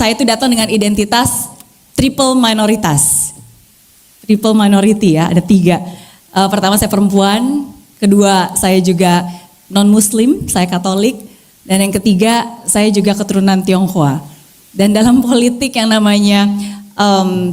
saya itu datang dengan identitas triple minoritas. Triple minority ya, ada 3. Pertama saya perempuan, kedua saya juga non-muslim, saya Katolik, dan yang ketiga saya juga keturunan Tionghoa. Dan dalam politik yang namanya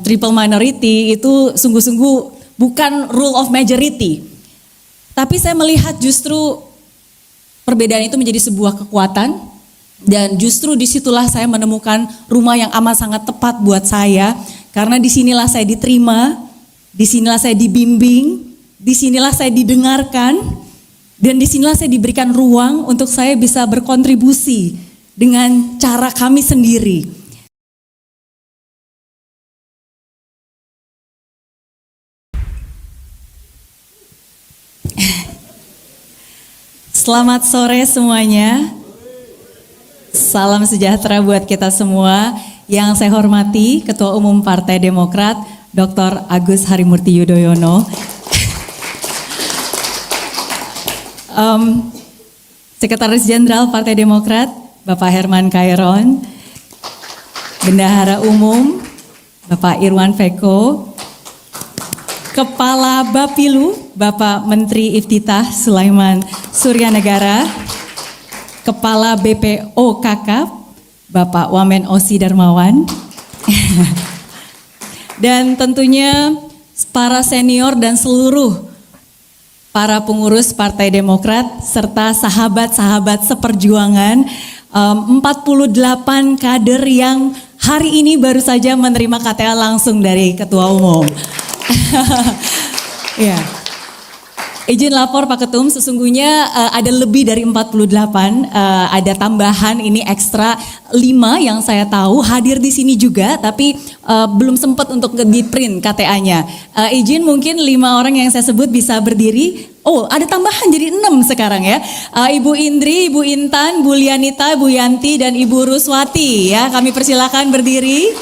triple minority itu sungguh-sungguh bukan rule of majority. Tapi saya melihat justru perbedaan itu menjadi sebuah kekuatan, dan justru disitulah saya menemukan rumah yang amat sangat tepat buat saya, karena disinilah saya diterima, disinilah saya dibimbing, disinilah saya didengarkan, dan disinilah saya diberikan ruang untuk saya bisa berkontribusi dengan cara kami sendiri. Selamat sore semuanya. Salam sejahtera buat kita semua. Yang saya hormati Ketua Umum Partai Demokrat, Dr. Agus Harimurti Yudhoyono. Sekretaris Jenderal Partai Demokrat, Bapak Herman Kairon. Bendahara Umum, Bapak Irwan Veko. Kepala Bapilu, Bapak Menteri Iftitah Sulaiman Suryanegara. Kepala BPOKK, Bapak Wamen Osi Darmawan. Dan tentunya para senior dan seluruh para pengurus Partai Demokrat serta sahabat-sahabat seperjuangan, 48 kader yang hari ini baru saja menerima KTA langsung dari Ketua Umum. Ya. Izin lapor Pak Ketum, sesungguhnya ada lebih dari 48, ada tambahan ini ekstra 5 yang saya tahu hadir di sini juga, tapi belum sempat untuk di-print KTA-nya. Izin mungkin 5 orang yang saya sebut bisa berdiri. Oh, ada tambahan jadi 6 sekarang ya. Ibu Indri, Ibu Intan, Bu Lianita, Bu Yanti, dan Ibu Ruswati ya. Kami persilakan berdiri.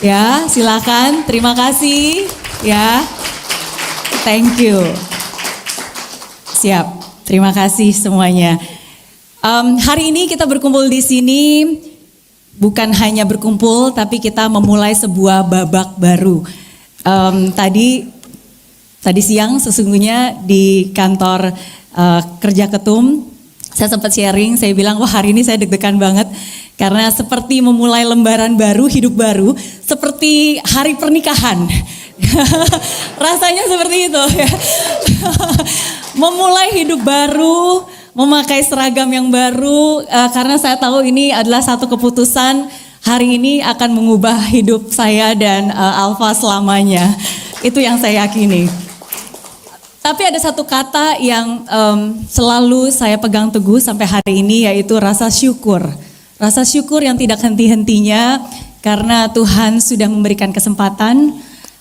Ya, silakan. Terima kasih. Ya, thank you. Siap, terima kasih semuanya. Hari ini kita berkumpul di sini bukan hanya berkumpul, tapi kita memulai sebuah babak baru. Tadi siang sesungguhnya di kantor kerja Ketum, saya sempat sharing, saya bilang wah hari ini saya deg-degan banget. Karena seperti memulai lembaran baru, hidup baru, seperti hari pernikahan. Rasanya seperti itu ya. Memulai hidup baru, memakai seragam yang baru, karena saya tahu ini adalah satu keputusan hari ini akan mengubah hidup saya dan Alfa selamanya. Itu yang saya yakini. Tapi ada satu kata yang selalu saya pegang teguh sampai hari ini, yaitu rasa syukur. Rasa syukur yang tidak henti-hentinya karena Tuhan sudah memberikan kesempatan.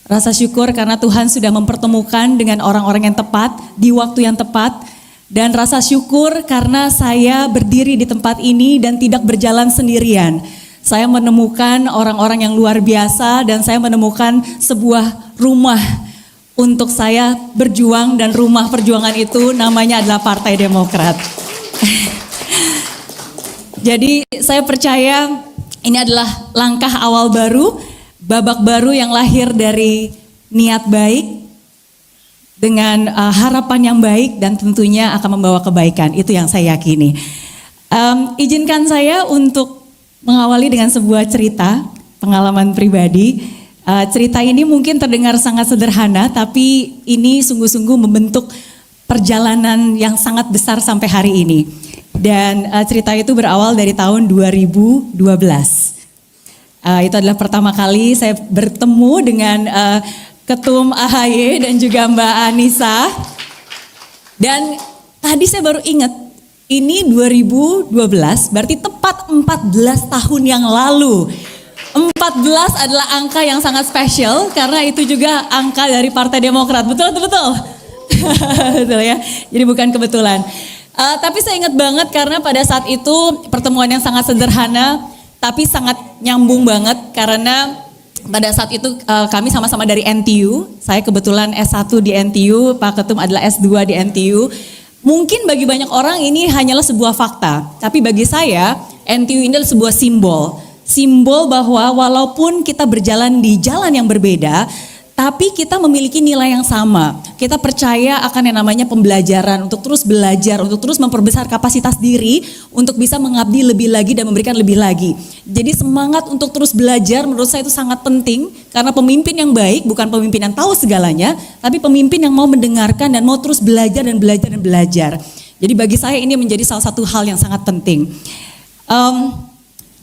Rasa syukur karena Tuhan sudah mempertemukan dengan orang-orang yang tepat di waktu yang tepat. Dan rasa syukur karena saya berdiri di tempat ini dan tidak berjalan sendirian. Saya menemukan orang-orang yang luar biasa dan saya menemukan sebuah rumah untuk saya berjuang, dan rumah perjuangan itu namanya adalah Partai Demokrat. Jadi saya percaya ini adalah langkah awal baru, babak baru yang lahir dari niat baik, dengan harapan yang baik dan tentunya akan membawa kebaikan. Itu yang saya yakini. Izinkan saya untuk mengawali dengan sebuah cerita, pengalaman pribadi. Cerita ini mungkin terdengar sangat sederhana, tapi ini sungguh-sungguh membentuk perjalanan yang sangat besar sampai hari ini. Dan cerita itu berawal dari tahun 2012. Itu adalah pertama kali saya bertemu dengan Ketum AHY dan juga Mbak Anissa. Dan tadi saya baru ingat, ini 2012 berarti tepat 14 tahun yang lalu. 14 adalah angka yang sangat spesial karena itu juga angka dari Partai Demokrat. Betul? Betul ya. Jadi bukan kebetulan. Tapi saya ingat banget karena pada saat itu pertemuan yang sangat sederhana tapi sangat nyambung banget karena pada saat itu kami sama-sama dari NTU. Saya kebetulan S1 di NTU, Pak Ketum adalah S2 di NTU. Mungkin bagi banyak orang ini hanyalah sebuah fakta, tapi bagi saya NTU ini adalah sebuah simbol. simbol bahwa walaupun kita berjalan di jalan yang berbeda, tapi kita memiliki nilai yang sama. Kita percaya akan yang namanya pembelajaran, untuk terus belajar, untuk terus memperbesar kapasitas diri, untuk bisa mengabdi lebih lagi dan memberikan lebih lagi. Jadi semangat untuk terus belajar menurut saya itu sangat penting, karena pemimpin yang baik bukan pemimpin yang tahu segalanya, tapi pemimpin yang mau mendengarkan dan mau terus belajar dan belajar dan belajar. Jadi bagi saya ini menjadi salah satu hal yang sangat penting.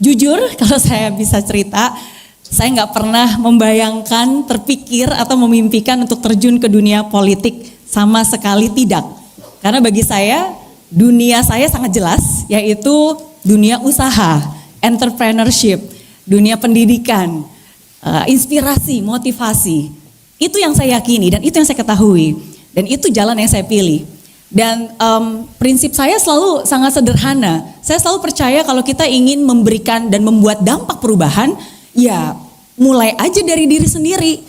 Jujur kalau saya bisa cerita, saya nggak pernah membayangkan, terpikir atau memimpikan untuk terjun ke dunia politik, sama sekali tidak. Karena bagi saya, dunia saya sangat jelas, yaitu dunia usaha, entrepreneurship, dunia pendidikan, inspirasi, motivasi. Itu yang saya yakini dan itu yang saya ketahui. Dan itu jalan yang saya pilih. Dan prinsip saya selalu sangat sederhana. Saya selalu percaya kalau kita ingin memberikan dan membuat dampak perubahan, ya mulai aja dari diri sendiri.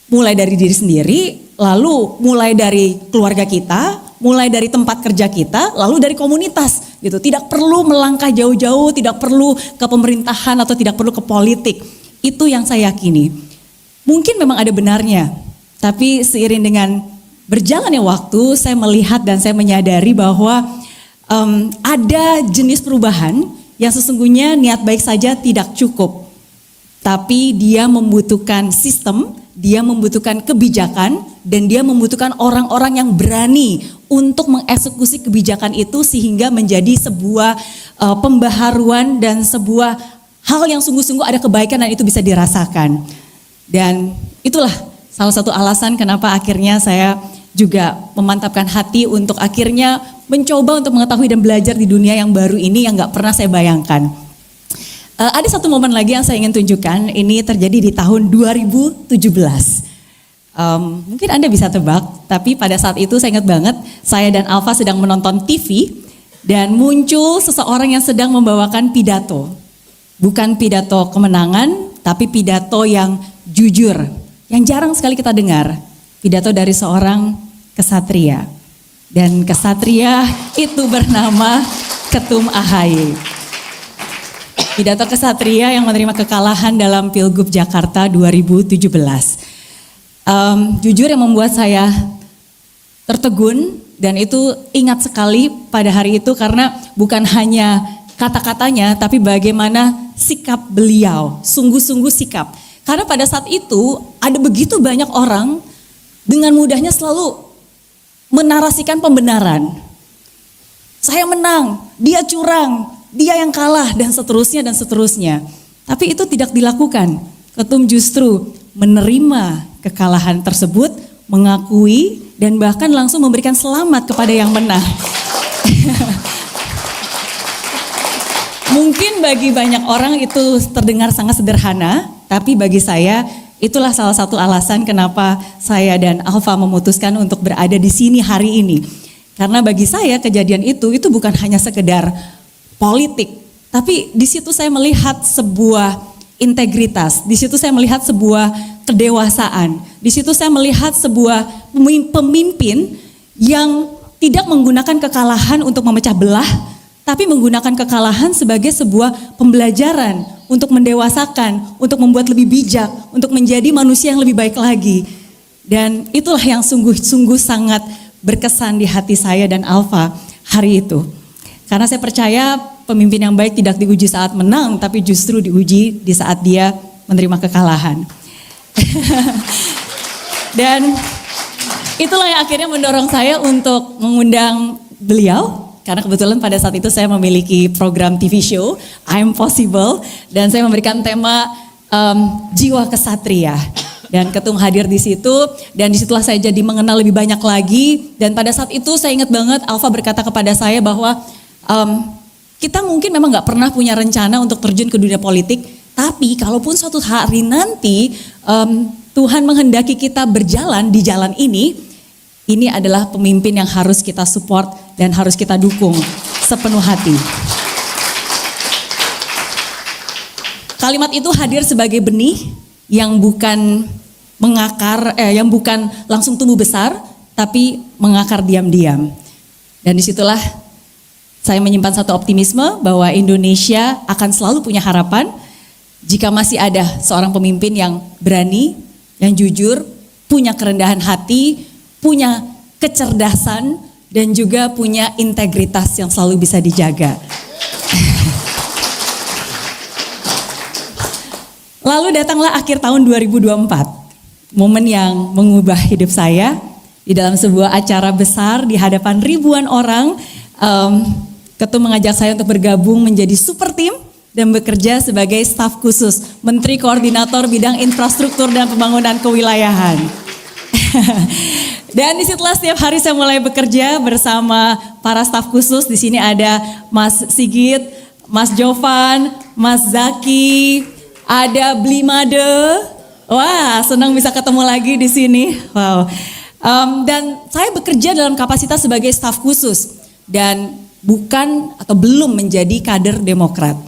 Mulai dari diri sendiri, lalu mulai dari keluarga kita, mulai dari tempat kerja kita, lalu dari komunitas gitu. Tidak perlu melangkah jauh-jauh, tidak perlu ke pemerintahan atau tidak perlu ke politik. Itu yang saya yakini. Mungkin memang ada benarnya, tapi seiring dengan berjalannya waktu, saya melihat dan saya menyadari bahwa ada jenis perubahan yang sesungguhnya niat baik saja tidak cukup. Tapi dia membutuhkan sistem, dia membutuhkan kebijakan, dan dia membutuhkan orang-orang yang berani untuk mengeksekusi kebijakan itu sehingga menjadi sebuah pembaharuan dan sebuah hal yang sungguh-sungguh ada kebaikan dan itu bisa dirasakan. Dan itulah salah satu alasan kenapa akhirnya saya juga memantapkan hati untuk akhirnya mencoba untuk mengetahui dan belajar di dunia yang baru ini yang gak pernah saya bayangkan. Ada satu momen lagi yang saya ingin tunjukkan, ini terjadi di tahun 2017. Mungkin Anda bisa tebak, tapi pada saat itu saya ingat banget, saya dan Alfa sedang menonton TV dan muncul seseorang yang sedang membawakan pidato. Bukan pidato kemenangan, tapi pidato yang jujur, yang jarang sekali kita dengar. Pidato dari seorang kesatria. Dan kesatria itu bernama Ketum AHY. Pidato kesatria yang menerima kekalahan dalam Pilgub Jakarta 2017. Jujur yang membuat saya tertegun dan itu ingat sekali pada hari itu karena bukan hanya kata-katanya tapi bagaimana sikap beliau, sungguh-sungguh sikap. Karena pada saat itu ada begitu banyak orang dengan mudahnya selalu menarasikan pembenaran. Saya menang, dia curang, dia yang kalah dan seterusnya dan seterusnya. Tapi itu tidak dilakukan. Ketum justru menerima kekalahan tersebut, mengakui dan bahkan langsung memberikan selamat kepada yang menang. Mungkin bagi banyak orang itu terdengar sangat sederhana, tapi bagi saya itulah salah satu alasan kenapa saya dan Alfa memutuskan untuk berada di sini hari ini. Karena bagi saya kejadian itu bukan hanya sekedar politik, tapi di situ saya melihat sebuah integritas, di situ saya melihat sebuah kedewasaan, di situ saya melihat sebuah pemimpin yang tidak menggunakan kekalahan untuk memecah belah, tapi menggunakan kekalahan sebagai sebuah pembelajaran untuk mendewasakan, untuk membuat lebih bijak, untuk menjadi manusia yang lebih baik lagi. Dan itulah yang sungguh-sungguh sangat berkesan di hati saya dan Alfa hari itu. Karena saya percaya pemimpin yang baik tidak diuji saat menang, tapi justru diuji di saat dia menerima kekalahan. Dan itulah yang akhirnya mendorong saya untuk mengundang beliau. Karena kebetulan pada saat itu saya memiliki program TV show, I'm Possible. Dan saya memberikan tema jiwa kesatria. Dan Ketum hadir di situ dan disitulah saya jadi mengenal lebih banyak lagi. Dan pada saat itu saya ingat banget Alfa berkata kepada saya bahwa kita mungkin memang gak pernah punya rencana untuk terjun ke dunia politik, tapi kalaupun suatu hari nanti Tuhan menghendaki kita berjalan di jalan ini adalah pemimpin yang harus kita support dan harus kita dukung sepenuh hati. Kalimat itu hadir sebagai benih yang bukan mengakar, yang bukan langsung tumbuh besar, tapi mengakar diam-diam. Dan disitulah saya menyimpan satu optimisme bahwa Indonesia akan selalu punya harapan, Jika masih ada seorang pemimpin yang berani, yang jujur, punya kerendahan hati, punya kecerdasan, dan juga punya integritas yang selalu bisa dijaga. Lalu datanglah akhir tahun 2024, momen yang mengubah hidup saya di dalam sebuah acara besar di hadapan ribuan orang. Ketum mengajak saya untuk bergabung menjadi super tim dan bekerja sebagai staf khusus Menteri Koordinator Bidang Infrastruktur dan Pembangunan Kewilayahan. Dan disitulah setiap hari saya mulai bekerja bersama para staf khusus. Di sini ada Mas Sigit, Mas Jovan, Mas Zaki, ada Blimade. Wah, senang bisa ketemu lagi di sini. Wow. Dan saya bekerja dalam kapasitas sebagai staf khusus dan bukan atau belum menjadi kader Demokrat.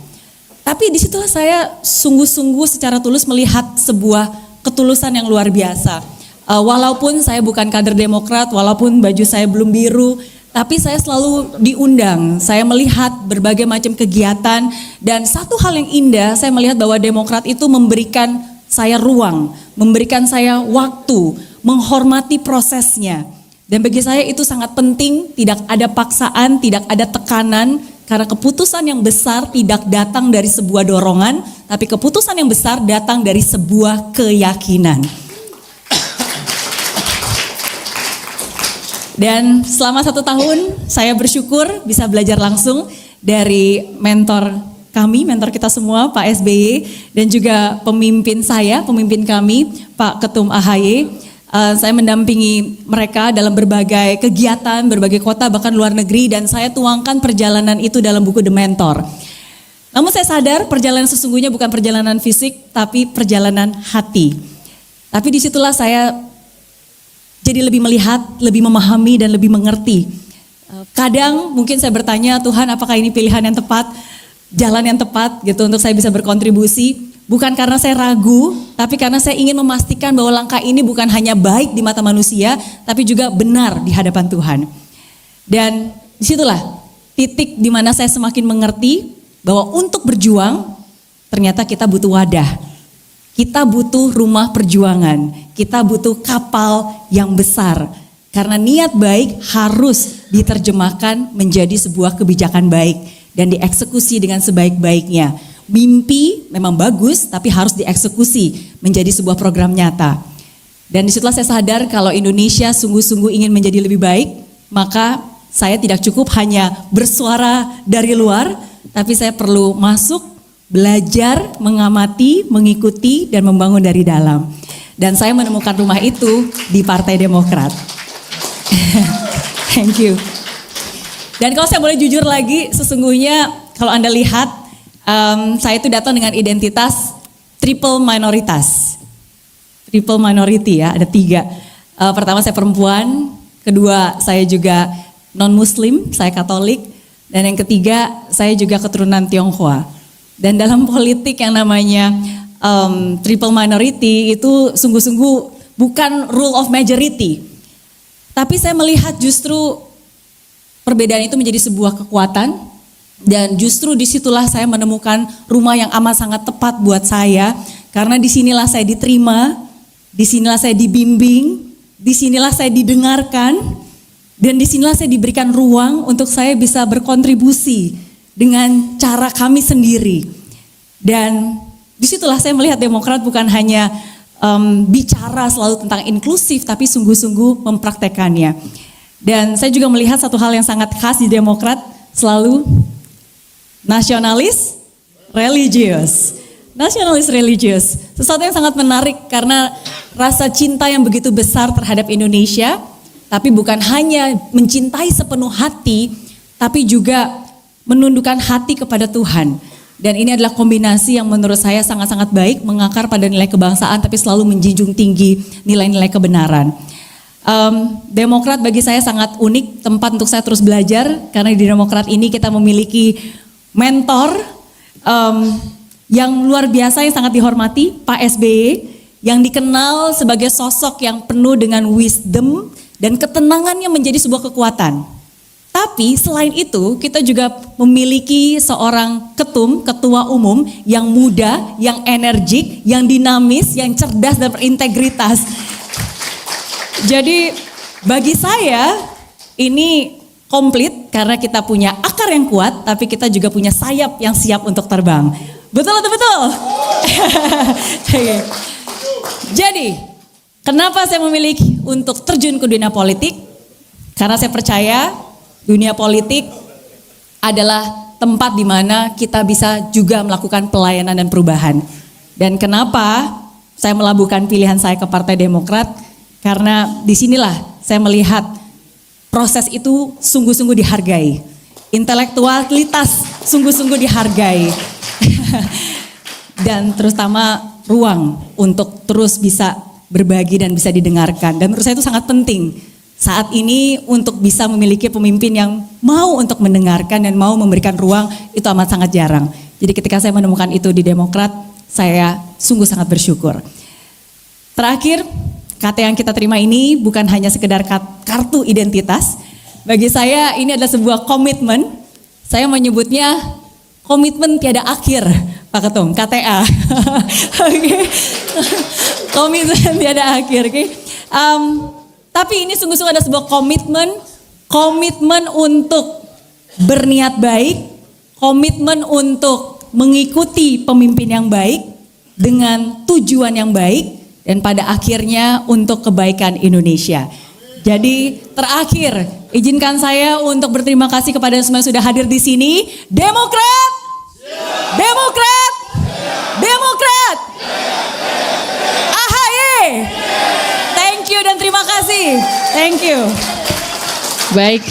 Tapi disitulah saya sungguh-sungguh secara tulus melihat sebuah ketulusan yang luar biasa. Walaupun saya bukan kader Demokrat, walaupun baju saya belum biru, tapi saya selalu diundang. Saya melihat berbagai macam kegiatan dan satu hal yang indah, saya melihat bahwa Demokrat itu memberikan saya ruang, memberikan saya waktu, menghormati prosesnya. Dan bagi saya itu sangat penting, tidak ada paksaan, tidak ada tekanan, karena keputusan yang besar tidak datang dari sebuah dorongan, tapi keputusan yang besar datang dari sebuah keyakinan. Dan selama 1 tahun saya bersyukur bisa belajar langsung dari mentor kami, mentor kita semua Pak SBY dan juga pemimpin kami Pak Ketum AHY. Saya mendampingi mereka dalam berbagai kegiatan, berbagai kota bahkan luar negeri dan saya tuangkan perjalanan itu dalam buku The Mentor. Namun saya sadar perjalanan sesungguhnya bukan perjalanan fisik tapi perjalanan hati. Tapi disitulah saya jadi lebih melihat, lebih memahami dan lebih mengerti. Kadang mungkin saya bertanya, Tuhan apakah ini pilihan yang tepat, jalan yang tepat gitu untuk saya bisa berkontribusi. Bukan karena saya ragu, tapi karena saya ingin memastikan bahwa langkah ini bukan hanya baik di mata manusia, tapi juga benar di hadapan Tuhan. Dan disitulah titik di mana saya semakin mengerti bahwa untuk berjuang, ternyata kita butuh wadah. Kita butuh rumah perjuangan, kita butuh kapal yang besar. Karena niat baik harus diterjemahkan menjadi sebuah kebijakan baik dan dieksekusi dengan sebaik-baiknya. Mimpi memang bagus tapi harus dieksekusi menjadi sebuah program nyata. Dan disitulah saya sadar kalau Indonesia sungguh-sungguh ingin menjadi lebih baik, maka saya tidak cukup hanya bersuara dari luar, tapi saya perlu masuk, belajar, mengamati, mengikuti, dan membangun dari dalam. Dan saya menemukan rumah itu di Partai Demokrat. Thank you. Dan kalau saya boleh jujur lagi, sesungguhnya kalau Anda lihat, saya itu datang dengan identitas triple minoritas. Triple minority ya, ada 3. Pertama saya perempuan, kedua saya juga non-muslim, saya Katolik, dan yang ketiga saya juga keturunan Tionghoa. Dan dalam politik yang namanya triple minority itu sungguh-sungguh bukan rule of majority. Tapi saya melihat justru perbedaan itu menjadi sebuah kekuatan dan justru disitulah saya menemukan rumah yang amat sangat tepat buat saya. Karena disinilah saya diterima, disinilah saya dibimbing, disinilah saya didengarkan dan disinilah saya diberikan ruang untuk saya bisa berkontribusi dengan cara kami sendiri. Dan disitulah saya melihat Demokrat bukan hanya bicara selalu tentang inklusif, tapi sungguh-sungguh mempraktekannya. Dan saya juga melihat satu hal yang sangat khas di Demokrat, selalu nasionalis religius. Nasionalis religius, sesuatu yang sangat menarik karena rasa cinta yang begitu besar terhadap Indonesia, tapi bukan hanya mencintai sepenuh hati, tapi juga menundukkan hati kepada Tuhan. Dan ini adalah kombinasi yang menurut saya sangat-sangat baik, mengakar pada nilai kebangsaan tapi selalu menjunjung tinggi nilai-nilai kebenaran. Demokrat bagi saya sangat unik, tempat untuk saya terus belajar, karena di Demokrat ini kita memiliki mentor yang luar biasa yang sangat dihormati, Pak SBY, yang dikenal sebagai sosok yang penuh dengan wisdom dan ketenangannya menjadi sebuah kekuatan. Tapi selain itu kita juga memiliki seorang ketua umum yang muda, yang energik, yang dinamis, yang cerdas dan berintegritas. Jadi bagi saya ini komplit karena kita punya akar yang kuat, tapi kita juga punya sayap yang siap untuk terbang. Betul atau betul? Jadi kenapa saya memilih untuk terjun ke dunia politik? Karena saya percaya dunia politik adalah tempat di mana kita bisa juga melakukan pelayanan dan perubahan. Dan kenapa saya melabuhkan pilihan saya ke Partai Demokrat? Karena disinilah saya melihat proses itu sungguh-sungguh dihargai. Intelektualitas sungguh-sungguh dihargai. Dan terutama ruang untuk terus bisa berbagi dan bisa didengarkan. Dan menurut saya itu sangat penting saat ini untuk bisa memiliki pemimpin yang mau untuk mendengarkan dan mau memberikan ruang, itu amat sangat jarang. Jadi ketika saya menemukan itu di Demokrat, saya sungguh sangat bersyukur. Terakhir, kata yang kita terima ini bukan hanya sekedar kartu identitas. Bagi saya ini adalah sebuah komitmen. Saya menyebutnya komitmen tiada akhir, Pak Ketum, KTA. Oke. Komitmen tiada akhir, oke. Tapi ini sungguh-sungguh ada sebuah komitmen untuk berniat baik, komitmen untuk mengikuti pemimpin yang baik dengan tujuan yang baik dan pada akhirnya untuk kebaikan Indonesia. Jadi terakhir, izinkan saya untuk berterima kasih kepada semua yang sudah hadir di sini. Demokrat, Demokrat, Demokrat, AHY. Thank you dan terima kasih. Thank you. Baik.